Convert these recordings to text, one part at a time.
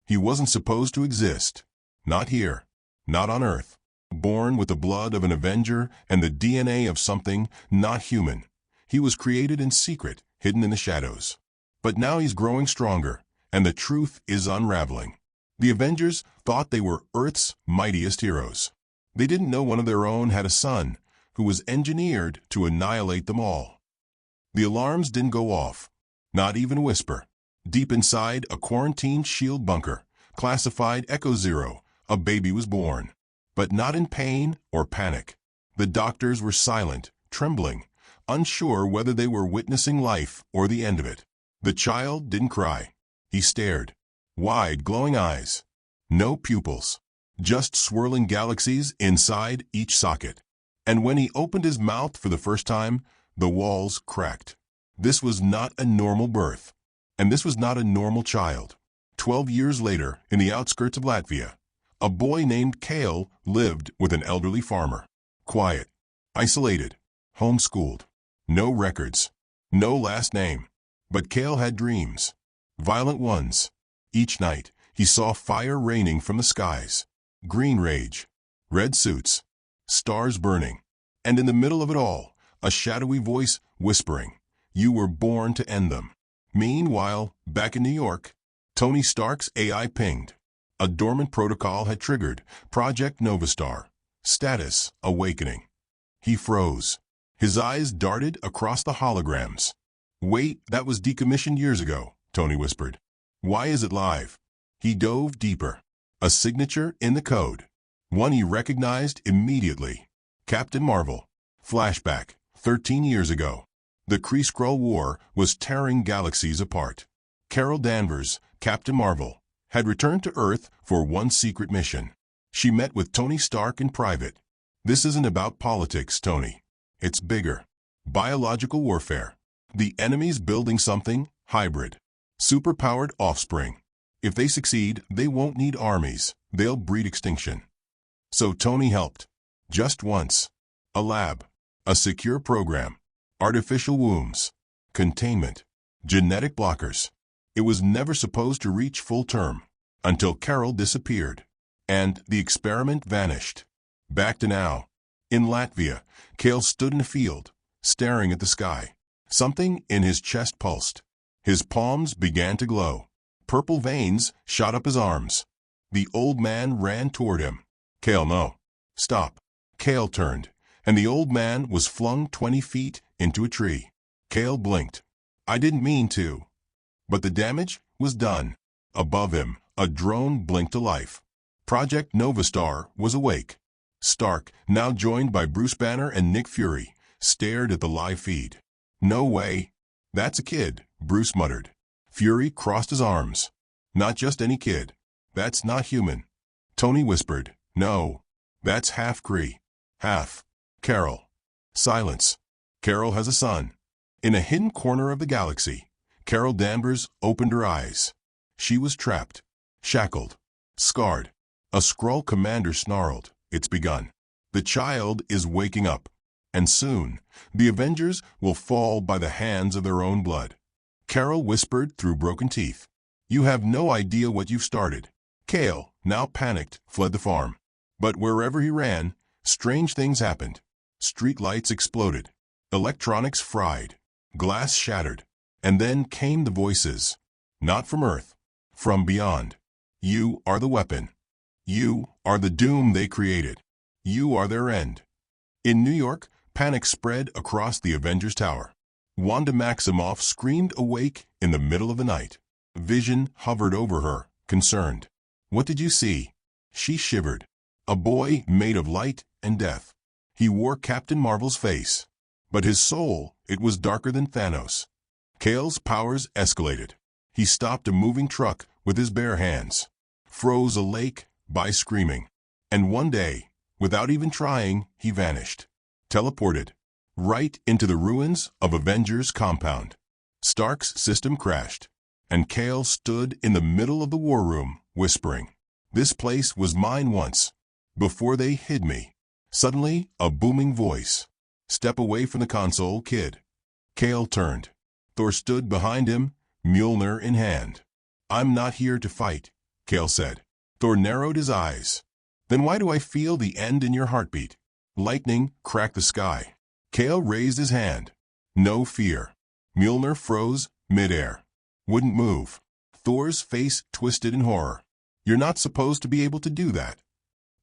He wasn't supposed to exist. Not here. Not on Earth. Born with the blood of an Avenger and the DNA of something not human. He was created in secret, hidden in the shadows. But now he's growing stronger, and the truth is unraveling. The Avengers thought they were Earth's mightiest heroes. They didn't know one of their own had a son who was engineered to annihilate them all. The alarms didn't go off. Not even a whisper. Deep inside a quarantined shield bunker, classified Echo Zero, a baby was born. But not in pain or panic. The doctors were silent, trembling, unsure whether they were witnessing life or the end of it. The child didn't cry. He stared. Wide, glowing eyes. No pupils. Just swirling galaxies inside each socket. And when he opened his mouth for the first time, the walls cracked. This was not a normal birth. And this was not a normal child. 12 years later, in the outskirts of Latvia, a boy named Kale lived with an elderly farmer. Quiet. Isolated. Homeschooled. No records. No last name. But Kale had dreams. Violent ones. Each night, he saw fire raining from the skies. Green rage. Red suits. Stars burning. And in the middle of it all, a shadowy voice whispering, "You were born to end them." Meanwhile, back in New York, Tony Stark's AI pinged. A dormant protocol had triggered. Project Novastar. Status: awakening. He froze. His eyes darted across the holograms. "Wait, that was decommissioned years ago," Tony whispered. "Why is it live?" He dove deeper. A signature in the code. One he recognized immediately. Captain Marvel. Flashback. 13 years ago. The Kree-Skrull War was tearing galaxies apart. Carol Danvers, Captain Marvel, had returned to Earth for one secret mission. She met with Tony Stark in private. "This isn't about politics, Tony. It's bigger. Biological warfare. The enemy's building something hybrid. Superpowered offspring. If they succeed, they won't need armies. They'll breed extinction." So Tony helped. Just once. A lab. A secure program. Artificial wombs. Containment. Genetic blockers. It was never supposed to reach full term. Until Carol disappeared. And the experiment vanished. Back to now. In Latvia, Kale stood in a field, staring at the sky. Something in his chest pulsed. His palms began to glow. Purple veins shot up his arms. The old man ran toward him. "Kale, no. Stop." Kale turned, and the old man was flung 20 feet into a tree. Kale blinked. "I didn't mean to." But the damage was done. Above him, a drone blinked to life. Project Novastar was awake. Stark, now joined by Bruce Banner and Nick Fury, stared at the live feed. "No way. That's a kid," Bruce muttered. Fury crossed his arms. "Not just any kid. That's not human." Tony whispered, "No. That's half Kree. Half. Carol." Silence. Carol has a son. In a hidden corner of the galaxy, Carol Danvers opened her eyes. She was trapped. Shackled. Scarred. A Skrull commander snarled, "It's begun. The child is waking up. And soon, the Avengers will fall by the hands of their own blood." Carol whispered through broken teeth, "You have no idea what you've started." Kale, now panicked, fled the farm. But wherever he ran, strange things happened. Street lights exploded. Electronics fried. Glass shattered. And then came the voices. Not from Earth. From beyond. "You are the weapon. You are the doom they created. You are their end." In New York, panic spread across the Avengers Tower. Wanda Maximoff screamed awake in the middle of the night. Vision hovered over her, concerned. "What did you see?" She shivered. A boy made of light and death. He wore Captain Marvel's face. But his soul, it was darker than Thanos. Kale's powers escalated. He stopped a moving truck with his bare hands. Froze a lake by screaming. And one day, without even trying, he vanished. Teleported. Right into the ruins of Avengers' compound. Stark's system crashed. And Kale stood in the middle of the war room, whispering, "This place was mine once. Before they hid me." Suddenly, a booming voice. "Step away from the console, kid." Kale turned. Thor stood behind him, Mjolnir in hand. "I'm not here to fight. Kale said. Thor narrowed his eyes. Then why do I feel the end in your heartbeat? Lightning cracked the sky. Kale raised his hand. No fear. Mjolnir froze midair. Wouldn't move. Thor's face twisted in horror. You're not supposed to be able to do that.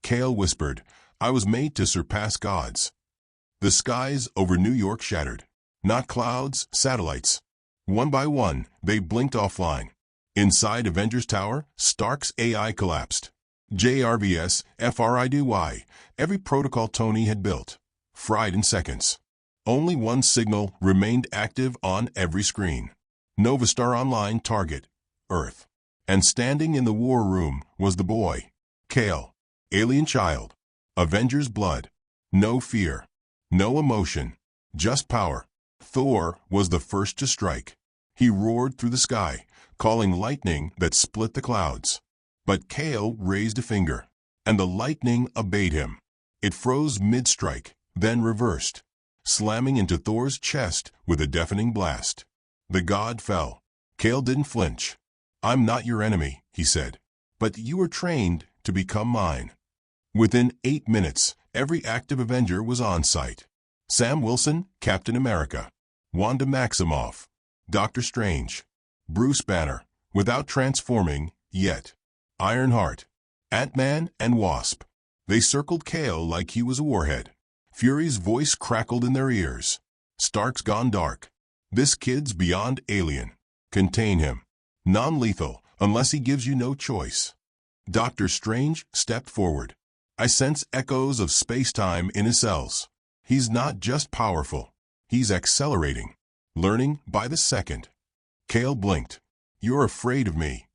Kale whispered, I was made to surpass gods. The skies over New York shattered. Not clouds, satellites. One by one, they blinked offline. Inside Avengers Tower, Stark's AI collapsed. JRVS, FRIDY, every protocol Tony had built. Fried in seconds. Only one signal remained active on every screen. Novastar Online target, Earth. And standing in the war room was the boy. Kale. Alien child. Avengers blood. No fear. No emotion. Just power. Thor was the first to strike. He roared through the sky, calling lightning that split the clouds. But Kale raised a finger, and the lightning obeyed him. It froze mid-strike, then reversed, slamming into Thor's chest with a deafening blast. The god fell. Kale didn't flinch. I'm not your enemy, he said, but you were trained to become mine. Within 8 minutes, every active Avenger was on site. Sam Wilson, Captain America. Wanda Maximoff, Doctor Strange. Bruce Banner, without transforming yet. Ironheart, Ant-Man, and Wasp. They circled Kale like he was a warhead. Fury's voice crackled in their ears. Stark's gone dark. This kid's beyond alien. Contain him. Non-lethal, unless he gives you no choice. Doctor Strange stepped forward. I sense echoes of space-time in his cells. He's not just powerful. He's accelerating. Learning by the second. Kale blinked. You're afraid of me.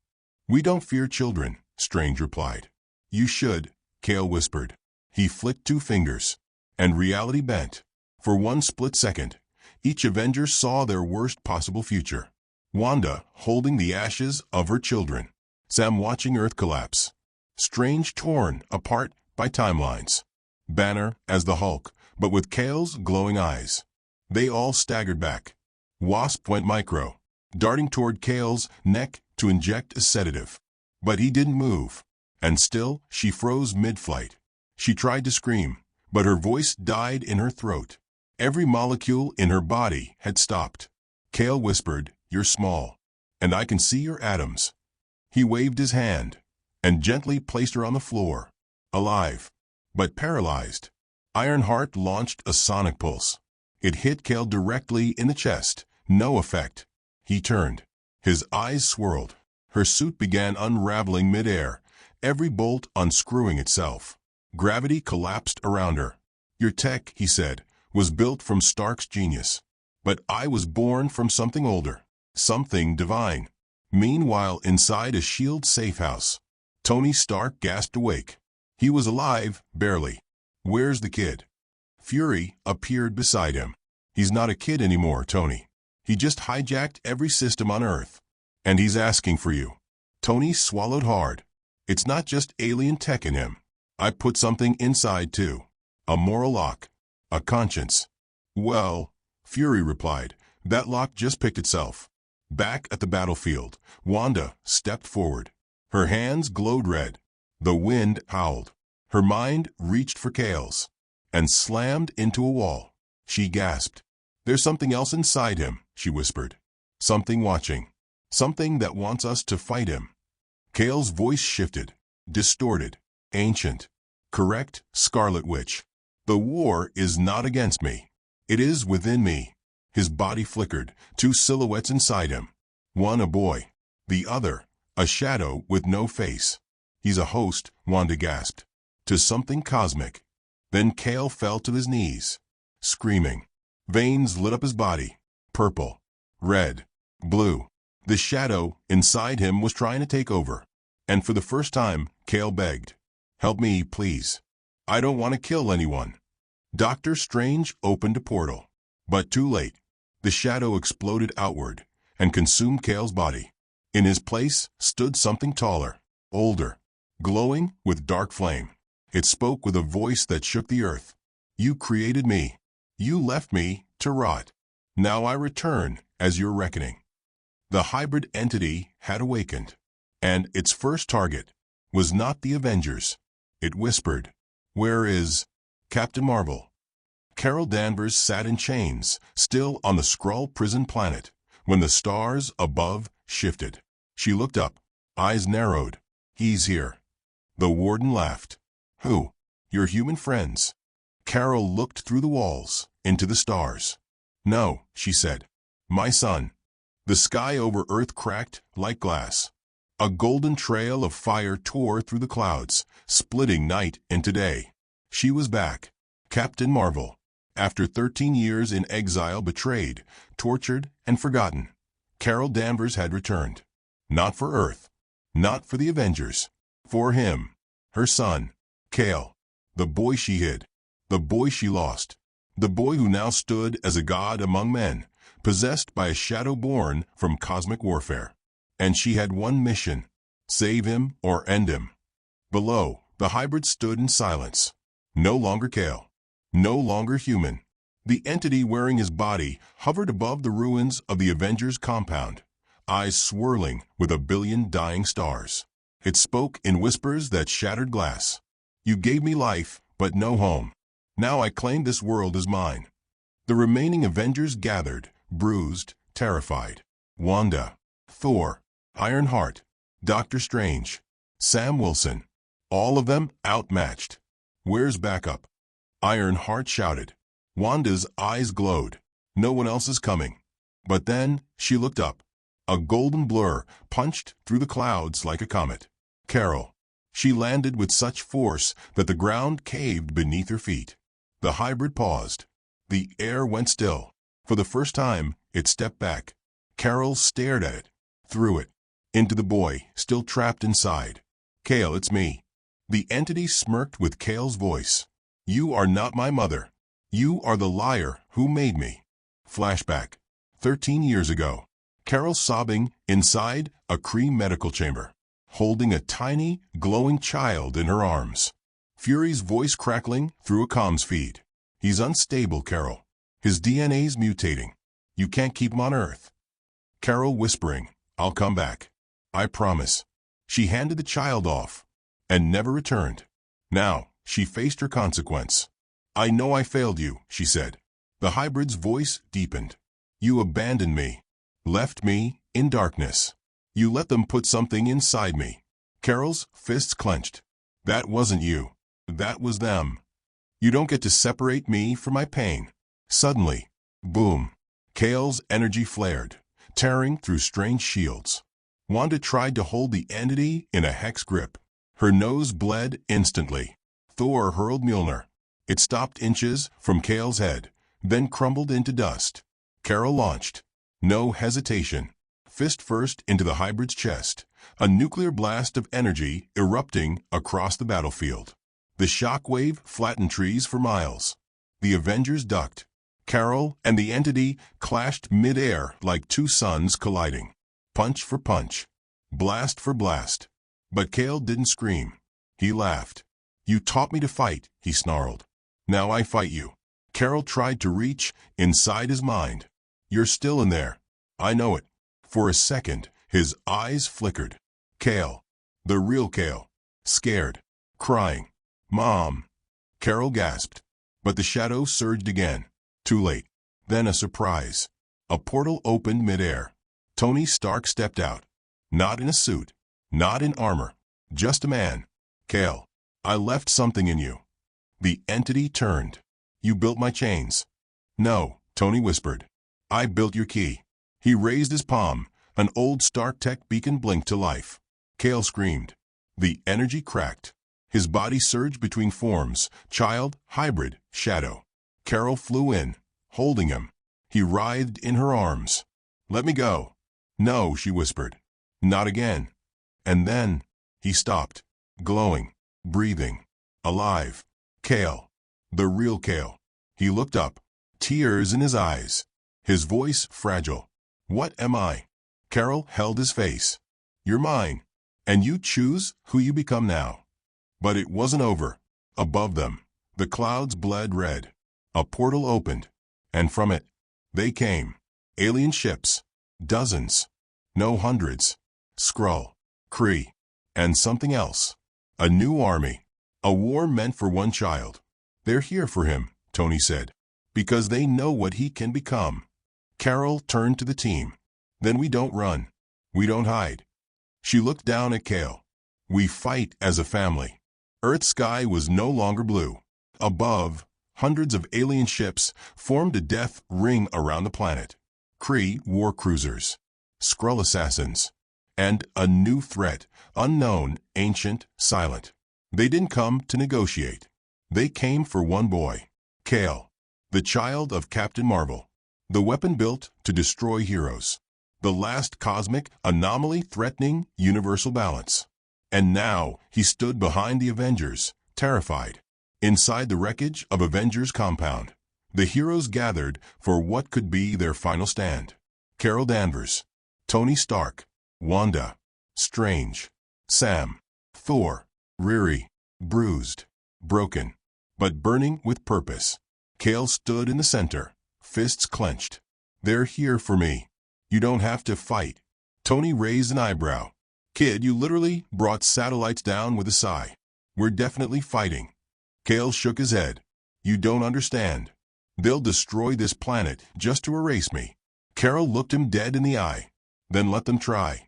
We don't fear children, Strange replied. You should, Kale whispered. He flicked 2 fingers. And reality bent. For one split second, each Avenger saw their worst possible future. Wanda holding the ashes of her children. Sam watching Earth collapse. Strange torn apart by timelines. Banner as the Hulk, but with Kale's glowing eyes. They all staggered back. Wasp went micro, darting toward Kale's neck to inject a sedative. But he didn't move, and still she froze mid-flight. She tried to scream, but her voice died in her throat. Every molecule in her body had stopped. Kale whispered, You're small, and I can see your atoms. He waved his hand, and gently placed her on the floor, alive, but paralyzed. Ironheart launched a sonic pulse. It hit Kale directly in the chest. No effect. He turned. His eyes swirled. Her suit began unraveling midair, every bolt unscrewing itself. Gravity collapsed around her. Your tech, he said, was built from Stark's genius. But I was born from something older, something divine. Meanwhile, inside a S.H.I.E.L.D. safe house, Tony Stark gasped awake. He was alive, barely. Where's the kid? Fury appeared beside him. He's not a kid anymore, Tony. He just hijacked every system on Earth. And he's asking for you. Tony swallowed hard. It's not just alien tech in him. I put something inside too. A moral lock. A conscience. Well, Fury replied, that lock just picked itself. Back at the battlefield, Wanda stepped forward. Her hands glowed red. The wind howled. Her mind reached for Kale's and slammed into a wall. She gasped. There's something else inside him, she whispered. Something watching. Something that wants us to fight him. Kale's voice shifted, distorted, ancient. Correct, Scarlet Witch. The war is not against me. It is within me. His body flickered, 2 silhouettes inside him. One a boy. The other, a shadow with no face. He's a host, Wanda gasped. To something cosmic. Then Kale fell to his knees, screaming. Veins lit up his body. Purple. Red. Blue. The shadow inside him was trying to take over. And for the first time, Kale begged. Help me, please. I don't want to kill anyone. Doctor Strange opened a portal. But too late. The shadow exploded outward and consumed Kale's body. In his place stood something taller, older, glowing with dark flame. It spoke with a voice that shook the earth. You created me. You left me to rot. Now I return as your reckoning. The hybrid entity had awakened. And its first target was not the Avengers. It whispered, "Where is Captain Marvel?" Carol Danvers sat in chains, still on the Skrull prison planet, when the stars above shifted. She looked up, eyes narrowed. "He's here." The warden laughed. "Who?" "Your human friends." Carol looked through the walls, into the stars. "No," she said. "My son." The sky over Earth cracked like glass. A golden trail of fire tore through the clouds, splitting night into day. She was back. Captain Marvel. After 13 years in exile, betrayed, tortured, and forgotten, Carol Danvers had returned. Not for Earth. Not for the Avengers. For him. Her son. Cale. The boy she hid. The boy she lost. The boy who now stood as a god among men, possessed by a shadow born from cosmic warfare. And she had one mission: save him or end him. Below, the hybrid stood in silence. No longer Cale. No longer human. The entity wearing his body hovered above the ruins of the Avengers compound, eyes swirling with a billion dying stars. It spoke in whispers that shattered glass. "You gave me life, but no home. Now I claim this world as mine." The remaining Avengers gathered, bruised, terrified. Wanda, Thor, Ironheart, Doctor Strange, Sam Wilson. All of them outmatched. "Where's backup?" Ironheart shouted. Wanda's eyes glowed. "No one else is coming." But then she looked up. A golden blur punched through the clouds like a comet. Carol. She landed with such force that the ground caved beneath her feet. The hybrid paused. The air went still. For the first time, it stepped back. Carol stared at it, through it, into the boy still trapped inside. "Cale, it's me." The entity smirked with Cale's voice. "You are not my mother. You are the liar who made me." Flashback. 13 years ago. Carol sobbing inside a Kree medical chamber, holding a tiny, glowing child in her arms. Fury's voice crackling through a comms feed. "He's unstable, Carol. His DNA's mutating. You can't keep him on Earth." Carol whispering, "I'll come back. I promise." She handed the child off and never returned. Now, she faced her consequence. "I know I failed you," she said. The hybrid's voice deepened. "You abandoned me. Left me in darkness. You let them put something inside me." Carol's fists clenched. "That wasn't you. That was them. You don't get to separate me from my pain." Suddenly, boom. Cale's energy flared, tearing through strange shields. Wanda tried to hold the entity in a hex grip. Her nose bled instantly. Thor hurled Mjolnir. It stopped inches from Cale's head, then crumbled into dust. Carol launched. No hesitation. Fist first into the hybrid's chest, a nuclear blast of energy erupting across the battlefield. The shockwave flattened trees for miles. The Avengers ducked. Carol and the entity clashed mid-air like two suns colliding. Punch for punch. Blast for blast. But Cale didn't scream. He laughed. "You taught me to fight," he snarled. "Now I fight you." Carol tried to reach inside his mind. "You're still in there. I know it." For a second, his eyes flickered. Cale. The real Cale. Scared. Crying. "Mom." Carol gasped. But the shadow surged again. Too late. Then a surprise. A portal opened midair. Tony Stark stepped out. Not in a suit. Not in armor. Just a man. "Cale, I left something in you." The entity turned. "You built my chains." "No," Tony whispered. "I built your key." He raised his palm. An old Stark Tech beacon blinked to life. Cale screamed. The energy cracked. His body surged between forms, child, hybrid, shadow. Carol flew in, holding him. He writhed in her arms. "Let me go." "No," she whispered. "Not again." And then he stopped, glowing, breathing, alive. Cale. The real Cale. He looked up, tears in his eyes. His voice fragile. "What am I?" Carol held his face. "You're mine, and you choose who you become now." But it wasn't over. Above them, the clouds bled red. A portal opened, and from it, they came. Alien ships. Dozens. No hundreds. Skrull. Kree. And something else. A new army. A war meant for one child. They're here for him, Tony said, because they know what he can become. Carol turned to the team. Then we don't run. We don't hide. She looked down at Kale. We fight as a family. Earth's sky was no longer blue. Above, hundreds of alien ships formed a death ring around the planet. Kree war cruisers, Skrull assassins, and a new threat, unknown, ancient, silent. They didn't come to negotiate. They came for one boy, Kale, the child of Captain Marvel, the weapon built to destroy heroes, the last cosmic anomaly threatening universal balance. And now he stood behind the Avengers, terrified. Inside the wreckage of Avengers compound, the heroes gathered for what could be their final stand. Carol Danvers, Tony Stark, Wanda, Strange, Sam, Thor, Riri, bruised, broken, but burning with purpose. Kale stood in the center, fists clenched. They're here for me. You don't have to fight. Tony raised an eyebrow. Kid, you literally brought satellites down with a sigh. We're definitely fighting. Kale shook his head. You don't understand. They'll destroy this planet just to erase me. Carol looked him dead in the eye. Then let them try.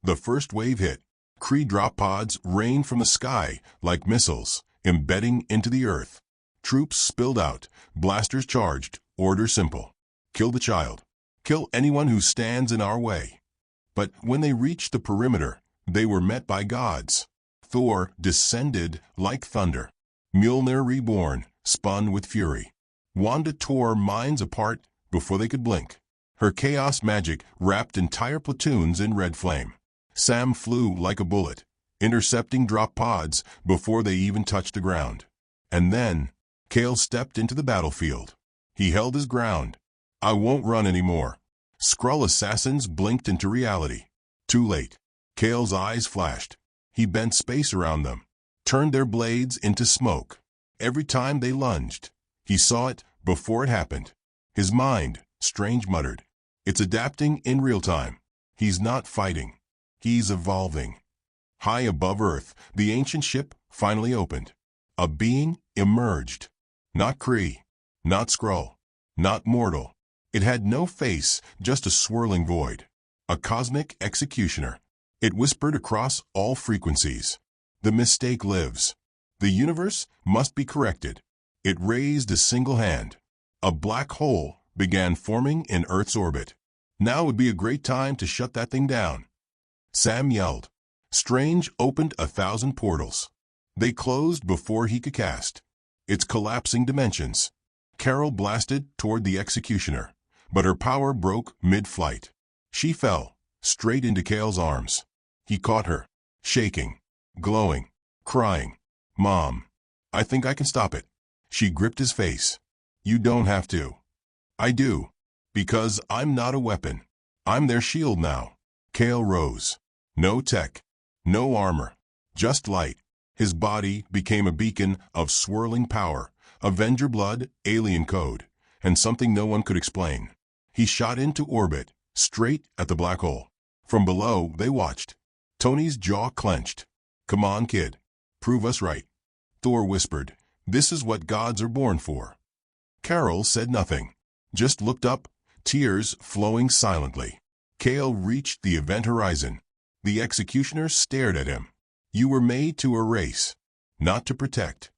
The first wave hit. Kree drop pods rained from the sky like missiles, embedding into the earth. Troops spilled out, blasters charged, order simple. Kill the child. Kill anyone who stands in our way. But when they reached the perimeter, they were met by gods. Thor descended like thunder. Mjolnir reborn, spun with fury. Wanda tore minds apart before they could blink. Her chaos magic wrapped entire platoons in red flame. Sam flew like a bullet, intercepting drop pods before they even touched the ground. And then, Kale stepped into the battlefield. He held his ground. I won't run anymore. Skrull assassins blinked into reality. Too late. Kale's eyes flashed. He bent space around them, turned their blades into smoke. Every time they lunged, he saw it before it happened. His mind, Strange muttered, it's adapting in real time. He's not fighting. He's evolving. High above Earth, the ancient ship finally opened. A being emerged. Not Kree, not Skrull, not mortal. It had no face, just a swirling void. A cosmic executioner. It whispered across all frequencies. The mistake lives. The universe must be corrected. It raised a single hand. A black hole began forming in Earth's orbit. Now would be a great time to shut that thing down. Sam yelled. Strange opened 1,000 portals. They closed before he could cast. Its collapsing dimensions. Carol blasted toward the executioner, but her power broke mid-flight. She fell, straight into Kale's arms. He caught her, shaking, glowing, crying. Mom, I think I can stop it. She gripped his face. You don't have to. I do. Because I'm not a weapon. I'm their shield now. Kale rose. No tech. No armor. Just light. His body became a beacon of swirling power, Avenger blood, alien code, and something no one could explain. He shot into orbit, straight at the black hole. From below, they watched. Tony's jaw clenched. Come on, kid. Prove us right. Thor whispered, this is what gods are born for. Carol said nothing, just looked up, tears flowing silently. Kale reached the event horizon. The executioner stared at him. You were made to erase, not to protect.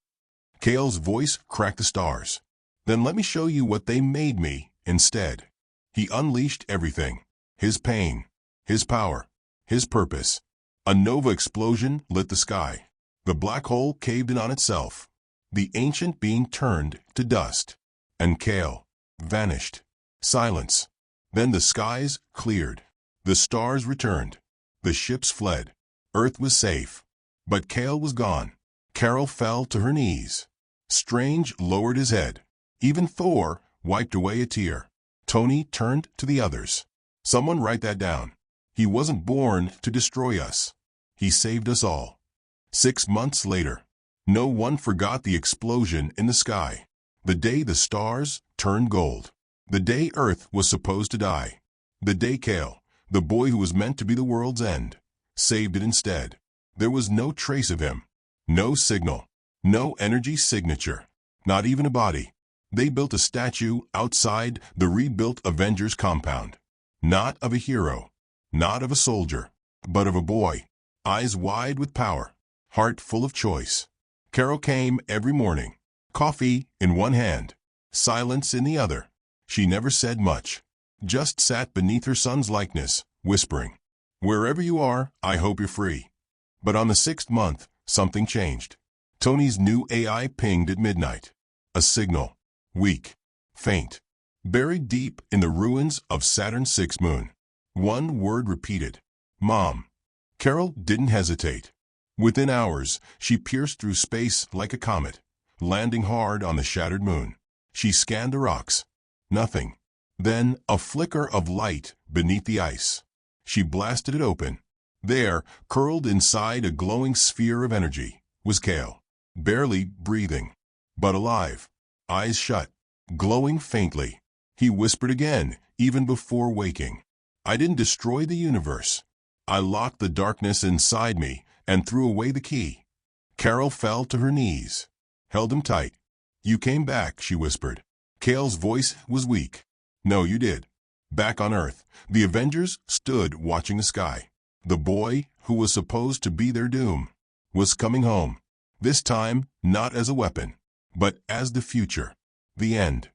Kale's voice cracked the stars. Then let me show you what they made me instead. He unleashed everything. His pain, his power, his purpose. A nova explosion lit the sky. The black hole caved in on itself. The ancient being turned to dust. And Kale vanished. Silence. Then the skies cleared. The stars returned. The ships fled. Earth was safe. But Kale was gone. Carol fell to her knees. Strange lowered his head. Even Thor wiped away a tear. Tony turned to the others. Someone write that down. He wasn't born to destroy us. He saved us all. 6 months later, no one forgot the explosion in the sky. The day the stars turned gold. The day Earth was supposed to die. The day Kale, the boy who was meant to be the world's end, saved it instead. There was no trace of him. No signal. No energy signature. Not even a body. They built a statue outside the rebuilt Avengers compound. Not of a hero. Not of a soldier. But of a boy. Eyes wide with power. Heart full of choice. Carol came every morning. Coffee in one hand. Silence in the other. She never said much. Just sat beneath her son's likeness, whispering, "Wherever you are, I hope you're free." But on the 6th month, something changed. Tony's new AI pinged at midnight. A signal. Weak. Faint. Buried deep in the ruins of Saturn's 6th moon. One word repeated. Mom. Carol didn't hesitate. Within hours, she pierced through space like a comet, landing hard on the shattered moon. She scanned the rocks. Nothing. Then a flicker of light beneath the ice. She blasted it open. There, curled inside a glowing sphere of energy, was Cale, barely breathing, but alive, eyes shut, glowing faintly. He whispered again, even before waking. "I didn't destroy the universe. I locked the darkness inside me and threw away the key." Carol fell to her knees, held him tight. "You came back," she whispered. Cale's voice was weak. "No, you did." Back on Earth, the Avengers stood watching the sky. The boy, who was supposed to be their doom, was coming home. This time, not as a weapon, but as the future. The end.